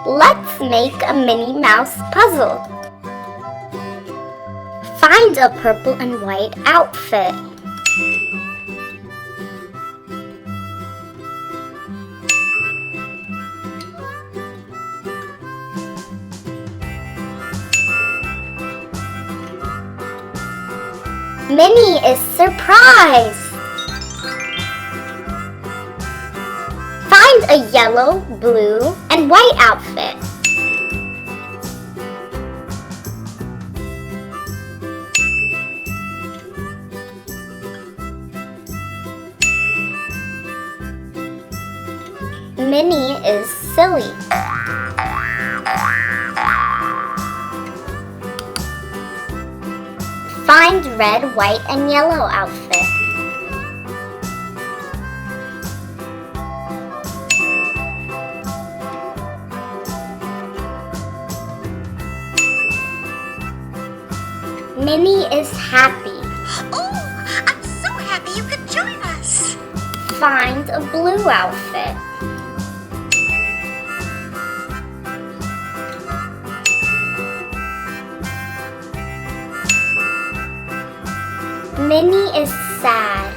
Let's make a Minnie Mouse puzzle. Find a purple and white outfit. Minnie is surprised. Find a yellow, blue, and white outfit. Minnie is silly. Find red, white, and yellow outfit. Minnie is happy. Oh, I'm so happy you could join us. Find a blue outfit. Minnie is sad.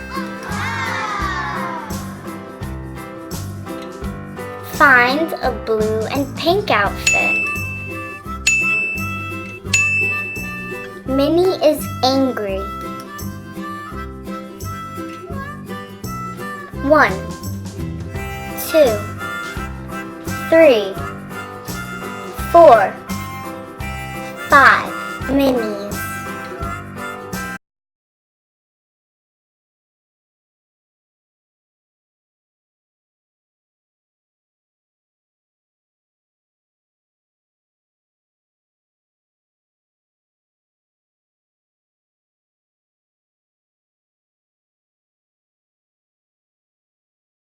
Find a blue and pink outfit. Minnie is angry. 1, 2, 3, 4, 5. Minnie.